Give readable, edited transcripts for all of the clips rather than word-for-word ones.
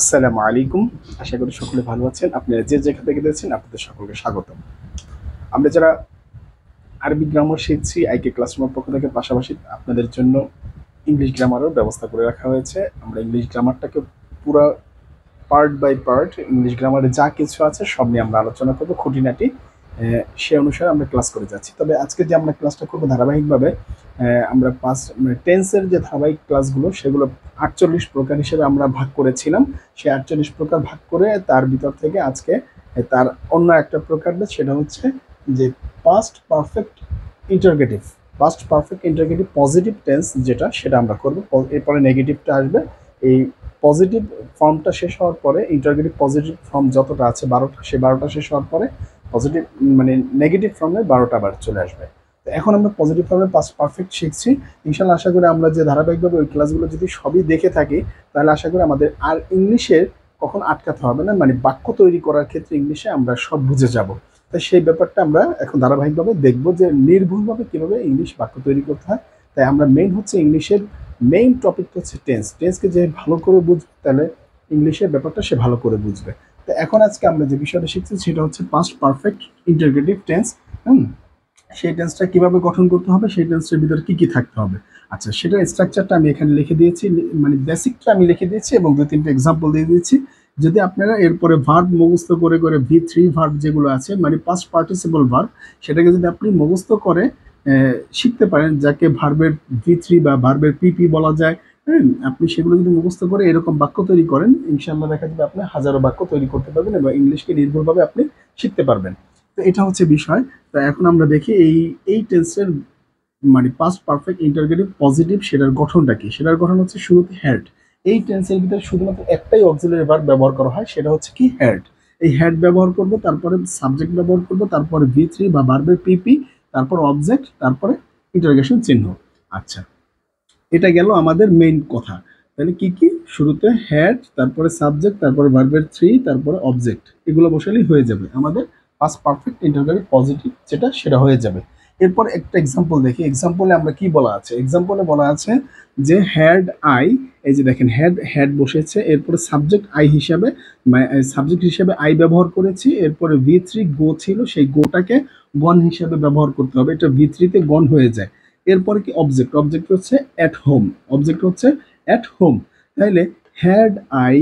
আসসালামু আলাইকুম। আশা করি সকলে ভালো আছেন। আপনারা যে যেখান থেকে দেখছেন আপনাদের সকলকে স্বাগতম। আমরা যারা আরবি গ্রামার শিখছি আইকে ক্লাসরুমের পক্ষ থেকে, পাশাপাশি আপনাদের জন্য ইংলিশ গ্রামারও ব্যবস্থা করে রাখা হয়েছে। আমরা ইংলিশ গ্রামারটাকে পুরো পার্ট বাই পার্ট, ইংলিশ গ্রামারে যা কিছু আছে সব নিয়ে আমরা আলোচনা করবো খুঁটিনাটি। সে অনুসারে আমরা ক্লাস করে যাচ্ছি। তবে আজকে যে আমরা ক্লাসটা করবো ধারাবাহিকভাবে, আমরা টেন্সের যে ধারাবাহিক ক্লাসগুলো সেগুলো 48 প্রকার হিসেবে আমরা ভাগ করেছিলাম। সেই 48 প্রকার ভাগ করে তার ভিতর থেকে আজকে তার অন্য একটা প্রকার, সেটা হচ্ছে যে past perfect interrogative. Past perfect interrogative positive tense যেটা, সেটা আমরা করবো। এরপরে নেগেটিভটা আসবে। এই পজিটিভ ফর্মটা শেষ হওয়ার পরে, ইন্টারগেটিভ পজিটিভ ফর্ম যতটা আছে 12টা, সেই 12টা শেষ হওয়ার পরে পজিটিভ মানে নেগেটিভ ফর্মে 12টা আবার চলে আসবে। তো এখন আমরা পজিটিভ ফর্মে পাস্ট পারফেক্ট শিখছি। ইনশাল্লাহ আশা করি আমরা যে ধারাবাহিকভাবে ওই ক্লাসগুলো যদি সবই দেখে থাকি, তাহলে আশা করি আমাদের আর ইংলিশের কখন আটকাতে হবে না, মানে বাক্য তৈরি করার ক্ষেত্রে ইংলিশে আমরা সব বুঝে যাব। তাই সেই ব্যাপারটা আমরা এখন ধারাবাহিকভাবে দেখবো যে নির্ভুলভাবে কীভাবে ইংলিশ বাক্য তৈরি করতে হয়। তাই আমরা মেইন হচ্ছে ইংলিশের মেইন টপিকটা হচ্ছে টেন্স। টেন্সকে যে ভালো করে বুঝবে, তাহলে ইংলিশের ব্যাপারটা সে ভালো করে বুঝবে। তো এখন আজকে আমরা যে বিষয়টা শিখছি সেটা হচ্ছে পাস্ট পারফেক্ট ইন্টারগেটিভ টেন্স। সেই টেন্সটা কিভাবে গঠন করতে হবে, সেই টেন্সের ভিতরে কি কি থাকতে হবে। আচ্ছা, সেটার স্ট্রাকচারটা আমি এখানে লিখে দিয়েছি, মানে বেসিকটা আমি লিখে দিয়েছি এবং দু তিনটে এক্সাম্পল দিয়ে দিয়েছি। যদি আপনারা এরপরে ভার্ব মুখস্থ করে করে V3 ভার্ব যেগুলো আছে, মানে পাস্ট পার্টিসিপল ভার্ব, সেটাকে যদি আপনি মুখস্থ করে শিখতে পারেন, যাকে ভার্বের V3 বা ভার্বের PP বলা যায়, আপনি সেগুলো যদি মুখস্থ করে এরকম বাক্য তৈরি করেন, ইনশাআল্লাহ দেখা যাবে আপনি হাজারো বাক্য তৈরি করতে পারবেন এবং ইংলিশকে নির্ভুলভাবে আপনি শিখতে পারবেন। তো এটা হচ্ছে বিষয়। তো এখন আমরা দেখি এই টেন্সের মানে পাস্ট পারফেক্ট ইন্টারগেটিভ পজিটিভ, সেটার গঠনটা কি। সেটার গঠন হচ্ছে শুরুতে হ্যাড। এই টেন্সের ভিতরে শুধুমাত্র একটাই অক্সিলারি ভার্ব ব্যবহার করা হয়, সেটা হচ্ছে কি হ্যাড। এই হ্যাড ব্যবহার করব, তারপরে সাবজেক্ট ব্যবহার করব, তারপরে V3 বা ভার্বের PP, তারপর অবজেক্ট, তারপরে ইন্টারোগেশন চিহ্ন। আচ্ছা, এটা গেল আমাদের মেইন কথা। তাহলে কি কি, শুরুতে হ্যাড, তারপরে সাবজেক্ট, তারপরে ভার্বের 3, তারপরে অবজেক্ট, এগুলো বসালেই হয়ে যাবে আমাদের পাস্ট পারফেক্ট ইন্টারোগেটিভ পজিটিভ যেটা, সেটা হয়ে যাবে। এরপর একটা এক্সাম্পল দেখি। এক্সাম্পলে আমরা কি বলা আছে, এক্সাম্পলে বলা আছে যে হ্যাড আই, এই যে দেখেন হ্যাড হ্যাড বসেছে, এরপরে সাবজেক্ট আই হিসাবে, সাবজেক্ট হিসাবে আই ব্যবহার করেছি, এরপরে V3 গো ছিল, সেই গোটাকে গন হিসাবে ব্যবহার করতে হবে, এটা V3 তে গন হয়ে যায়। এরপরে কি অবজেক্ট, অবজেক্ট হচ্ছে অ্যাট হোম, অবজেক্ট হচ্ছে অ্যাট হোম। তাহলে had I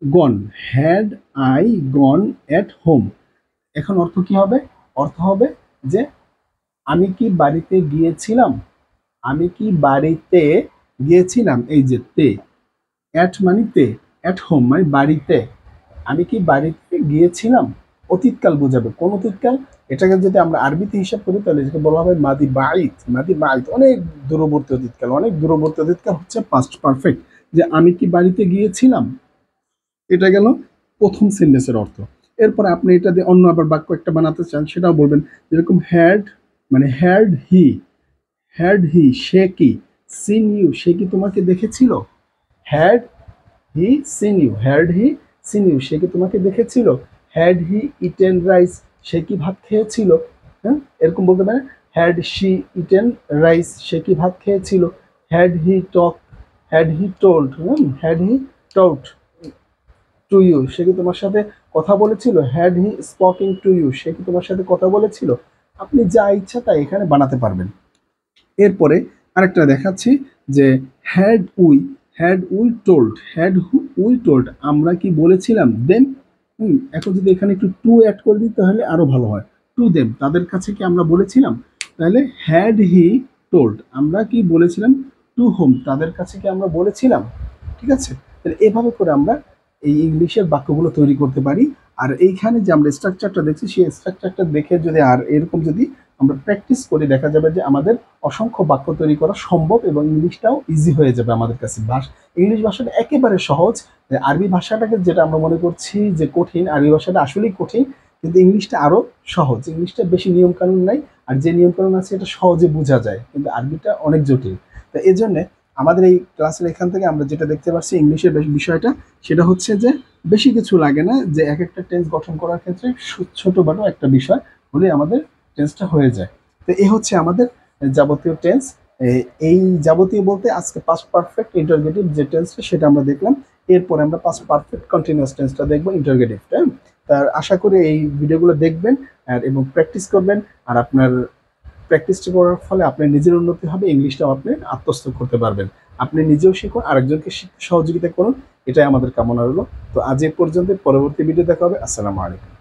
gone, had I gone at home. এখন অর্থ কি হবে, অর্থ হবে যে আমি কি বাড়িতে গিয়েছিলাম, আমি কি বাড়িতে গিয়েছিলাম। এই যে তে, অ্যাট মানে তে, অ্যাট হোম মানে বাড়িতে, আমি কি বাড়িতে গিয়েছিলাম। অতীতকাল বোঝাবে, কোন অতীতকাল, এটাকে যদি আমরা আরবিতে হিসাব করি তাহলে এটাকে বলা হবে মাদি বাইত। মাদি বাইত অনেক দূরবর্তী অতীতকাল, অনেক দূরবর্তী অতীতকাল হচ্ছে পাস্ট পারফেক্ট। যে আমি কি বাড়িতে গিয়েছিলাম, এটা গেল প্রথম সেন্টেন্সের অর্থ। এরপরে আপনি এটা দিয়ে অন্য আবার বাক্য একটা বানাতে চান, সেটাও বলবেন। যেরকম হ্যাড মানে হ্যাড হি, হ্যাড হি সে কি, সিন ইউ সে কি তোমাকে দেখেছিল। Had he seen you, had he seen you সে কি তোমাকে দেখেছিল। হ্যাড হি ইটেন রাইস সে কি ভাত খেয়েছিল। হ্যাঁ, এরকম বলতে পারে। হ্যাড শি ইটেন রাইস সে কি ভাত খেয়েছিল। Had he talk, had he told, had he told to you সে কি তোমার সাথে কথা বলেছিল। Had he speaking to you সে কি তোমার সাথে কথা বলেছিল। আপনি যা ইচ্ছা তাই এখানে বানাতে পারবেন। এরপরে আরেকটা দেখাচ্ছি যে had we, had we told, had we told আমরা কি বলেছিলাম দেম। এখন যদি এখানে একটু টু অ্যাড করে দিই তাহলে আরো ভালো হয়। টু দেম তাদের কাছে কি আমরা বলেছিলাম। তাহলে হ্যাড হি টোল্ড আমরা কি বলেছিলাম। টু হোম তাদের কাছে কি আমরা বলেছিলাম। ঠিক আছে, তাহলে এভাবে করে আমরা এই ইংলিশের বাক্যগুলো তৈরি করতে পারি। আর এইখানে যে আমরা স্ট্রাকচারটা দেখছি, সেই স্ট্রাকচারটা দেখে যদি আর এরকম যদি আমরা প্র্যাকটিস করি, দেখা যাবে যে আমাদের অসংখ্য বাক্য তৈরি করা সম্ভব এবং ইংলিশটাও ইজি হয়ে যাবে আমাদের কাছে। ইংলিশ ভাষাটা একেবারে সহজ। আরবি ভাষাটাকে যেটা আমরা মনে করছি যে কঠিন, আরবি ভাষাটা আসলেই কঠিন, কিন্তু ইংলিশটা আরো সহজ। ইংলিশটা বেশি নিয়ম কানুন নাই, আর যে নিয়ম কানুন আছে এটা সহজে বোঝা যায়, কিন্তু আরবিটা অনেক জটিল। তো এই জন্য আমাদের এই ক্লাসের এখান থেকে আমরা যেটা দেখতে পাচ্ছি ইংলিশের বিষয়টা, সেটা হচ্ছে যে বেশি কিছু লাগে না, যে এক একটা টেন্স গঠন করার ক্ষেত্রে ছোটখাটো একটা বিষয় হলে আমাদের টেন্সটা হয়ে যায়। তো এই হচ্ছে আমাদের যাবতীয় টেন্স। এই যাবতীয় বলতে আজকে পাস্ট পারফেক্ট ইন্টারগেটিভ যে টেন্সটা সেটা আমরা দেখলাম। এরপর আমরা পাস্ট পারফেক্ট কন্টিনিউয়াস টেন্সটা দেখবো, ইন্টারোগেটিভটা। তার আশা করি এই ভিডিওগুলো দেখবেন আর এবং প্র্যাকটিস করবেন। আর আপনার প্র্যাকটিসটা করার ফলে আপনার নিজের উন্নতি হবে, ইংলিশটাও আপনি আত্মস্থ করতে পারবেন। আপনি নিজেও শিখুন, আরেকজনকে শিখতে সহযোগিতা করুন, এটাই আমাদের কামনা রইল। তো আজ এ পর্যন্ত, পরবর্তী ভিডিও দেখা হবে। আসসালামু আলাইকুম।